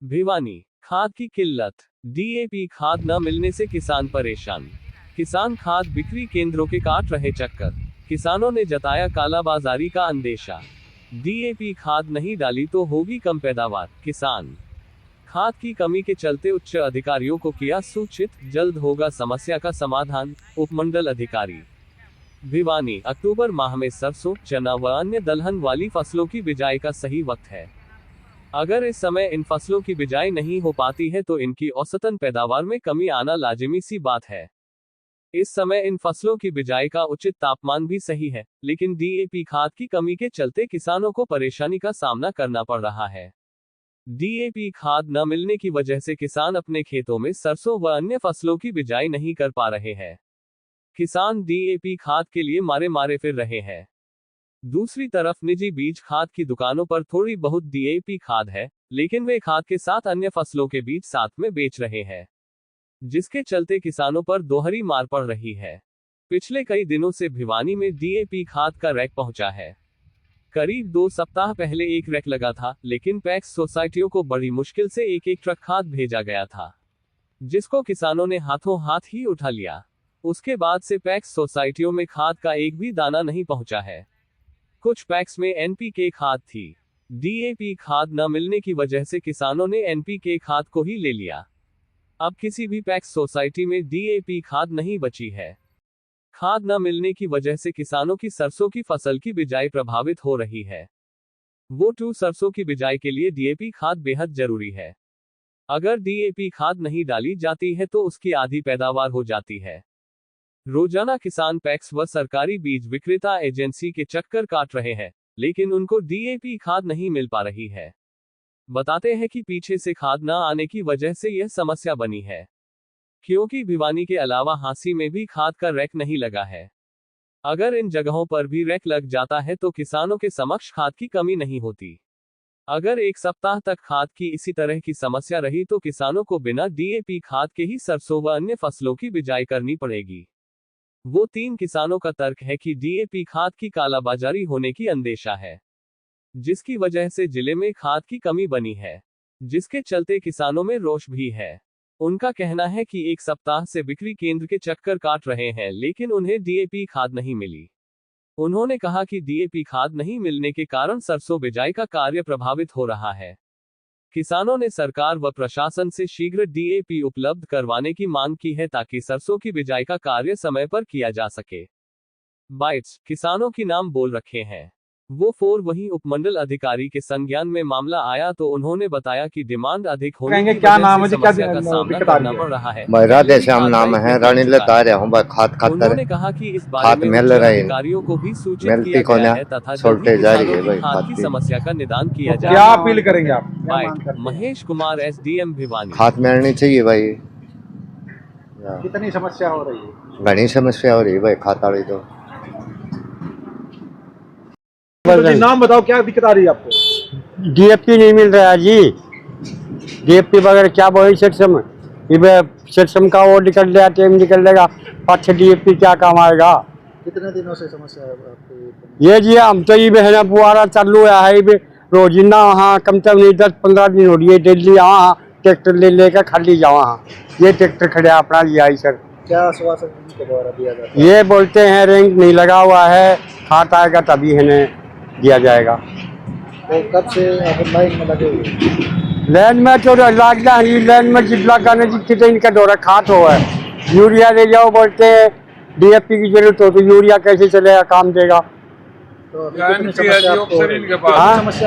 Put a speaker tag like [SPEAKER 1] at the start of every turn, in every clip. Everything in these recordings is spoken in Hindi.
[SPEAKER 1] भिवानी, खाद की किल्लत, डीएपी खाद न मिलने से किसान परेशान। किसान खाद बिक्री केंद्रों के काट रहे चक्कर। किसानों ने जताया कालाबाजारी का अंदेशा। डीएपी खाद नहीं डाली तो होगी कम पैदावार। किसान खाद की कमी के चलते उच्च अधिकारियों को किया सूचित, जल्द होगा समस्या का समाधान। उपमंडल अधिकारी भिवानी, अक्टूबर माह में सरसों, चना व अन्य दलहन वाली फसलों की बिजाई का सही वक्त है। अगर इस समय इन फसलों की बिजाई नहीं हो पाती है तो इनकी औसतन पैदावार में कमी आना लाजिमी सी बात है। इस समय इन फसलों की बिजाई का उचित तापमान भी सही है, लेकिन डीएपी खाद की कमी के चलते किसानों को परेशानी का सामना करना पड़ रहा है। डीएपी खाद न मिलने की वजह से किसान अपने खेतों में सरसों व अन्य फसलों की बिजाई नहीं कर पा रहे हैं। किसान डीएपी खाद के लिए मारे मारे फिर रहे हैं। दूसरी तरफ निजी बीज खाद की दुकानों पर थोड़ी बहुत डीएपी खाद है, लेकिन वे खाद के साथ अन्य फसलों के बीज साथ में बेच रहे हैं, जिसके चलते किसानों पर दोहरी मार पड़ रही है। पिछले कई दिनों से भिवानी में डीएपी खाद का रैक पहुंचा है। करीब 2 सप्ताह पहले एक रैक लगा था, लेकिन पैक्स सोसाइटियों को बड़ी मुश्किल से एक ट्रक खाद भेजा गया था, जिसको किसानों ने हाथों हाथ ही उठा लिया। उसके बाद से पैक्स सोसाइटियों में खाद का एक भी दाना नहीं पहुंचा है। कुछ पैक्स में एनपीके खाद थी। डीएपी खाद न मिलने की वजह से किसानों ने एनपीके खाद को ही ले लिया। अब किसी भी पैक्स सोसाइटी में डीएपी खाद नहीं बची है। खाद न मिलने की वजह से किसानों की सरसों की फसल की बिजाई प्रभावित हो रही है। वो सरसों की बिजाई के लिए डीएपी खाद बेहद जरूरी है। अगर डीएपी खाद नहीं डाली जाती है तो उसकी आधी पैदावार हो जाती है। रोजाना किसान पैक्स व सरकारी बीज विक्रेता एजेंसी के चक्कर काट रहे हैं, लेकिन उनको डीएपी खाद नहीं मिल पा रही है। बताते हैं कि पीछे से खाद न आने की वजह से यह समस्या बनी है, क्योंकि भिवानी के अलावा हांसी में भी खाद का रैक नहीं लगा है। अगर इन जगहों पर भी रैक लग जाता है तो किसानों के समक्ष खाद की कमी नहीं होती। अगर 1 सप्ताह तक खाद की इसी तरह की समस्या रही तो किसानों को बिना डीएपी खाद के ही सरसों व अन्य फसलों की बिजाई करनी पड़ेगी। वो 3 किसानों का तर्क है कि डीएपी खाद की कालाबाजारी होने की अंदेशा है, जिसकी वजह से जिले में खाद की कमी बनी है, जिसके चलते किसानों में रोष भी है। उनका कहना है कि 1 सप्ताह से बिक्री केंद्र के चक्कर काट रहे हैं, लेकिन उन्हें डीएपी खाद नहीं मिली। उन्होंने कहा कि डीएपी खाद नहीं मिलने के कारण सरसों बिजाई का कार्य प्रभावित हो रहा है। किसानों ने सरकार व प्रशासन से शीघ्र डीएपी उपलब्ध करवाने की मांग की है, ताकि सरसों की बिजाई का कार्य समय पर किया जा सके। बाइट्स किसानों की नाम बोल रखे हैं। वहीं उपमंडल अधिकारी के संज्ञान में मामला आया तो उन्होंने बताया कि डिमांड अधिक होने की वजह से समस्या का सामना करना पड़ रहा है।
[SPEAKER 2] राधे श्याम नाम है, रानी लता रहा हूं खाद खातर।
[SPEAKER 1] उन्होंने कहा कि इस बारे में अधिकारियों को भी सूचित किया गया है तथा खाद की समस्या का निदान किया जाए।
[SPEAKER 3] क्या अपील करेंगे आप?
[SPEAKER 1] महेश कुमार, एसडीएम भिवानी।
[SPEAKER 2] खाद मिलनी चाहिए भाई।
[SPEAKER 3] कितनी समस्या हो रही है?
[SPEAKER 2] बड़ी समस्या हो रही है भाई खाद वाली तो।
[SPEAKER 3] नाम बताओ, क्या दिक्कत आ रही है आपको?
[SPEAKER 4] डीएपी नहीं मिल रहा है जी। डीएपी वगैरह क्या बोले सेक्सम का वो निकल गया, टेम निकल लेगा, 5-6 डीएपी क्या काम आएगा?
[SPEAKER 3] कितने दिनों से समस्या है आपको?
[SPEAKER 4] ये जी हम तो ये है बुआरा चालू है रोजिना, वहाँ कम से कम 10-15 दिन हो रही है। डेली यहाँ ट्रैक्टर ले लेकर खाली जाओ, वहाँ ये ट्रैक्टर खड़े अपना लिया ही सर।
[SPEAKER 3] क्या आश्वासन के द्वारा दिया जाता है?
[SPEAKER 4] ये बोलते हैं रैंक नहीं लगा हुआ है, खाद आएगा तभी है दिया जाएगा।
[SPEAKER 3] तो कब से आप लाइन में लगे हुए?
[SPEAKER 4] लैंड में तो लागना है, लैंड में जितना करने कितने इनका दौरा खात हो है। यूरिया ले जाओ बोलते हैं, डीएपी की जरूरत हो तो यूरिया कैसे चलेगा, काम देगा?
[SPEAKER 3] तो समस्या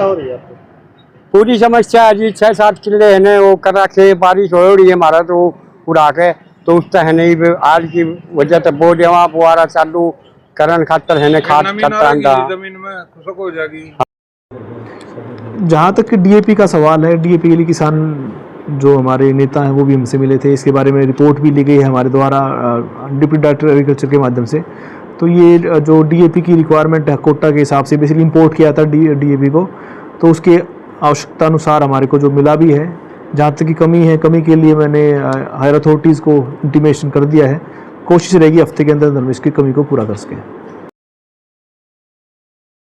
[SPEAKER 3] हो रही है आपको?
[SPEAKER 4] पूरी समस्या है जी। 6-7 किले है वो कर रखे, बारिश हो रही है हमारा तो उड़ा के, तो उसका है नहीं आज की वजह से बोर्ड वहाँ फुआरा चालू करन खातर है खाद
[SPEAKER 3] जमीन में खुशक हो जाएगी।
[SPEAKER 5] जहाँ तक डीएपी का सवाल है, डीएपी के लिए किसान जो हमारे नेता हैं वो भी हमसे मिले थे। इसके बारे में रिपोर्ट भी ली गई है हमारे द्वारा डिप्टी डायरेक्टर एग्रीकल्चर के माध्यम से। तो ये जो डीएपी की रिक्वायरमेंट है कोटा के हिसाब से बेसिकली इंपोर्ट किया था डीएपी को, तो उसके आवश्यकता अनुसार हमारे को जो मिला भी है। जहाँ तक की कमी है, कमी के लिए मैंने हायर अथॉरिटीज़ को इंटीमेशन कर दिया है। कोशिश रहेगी हफ्ते के अंदर इसकी कमी को पूरा कर सकें।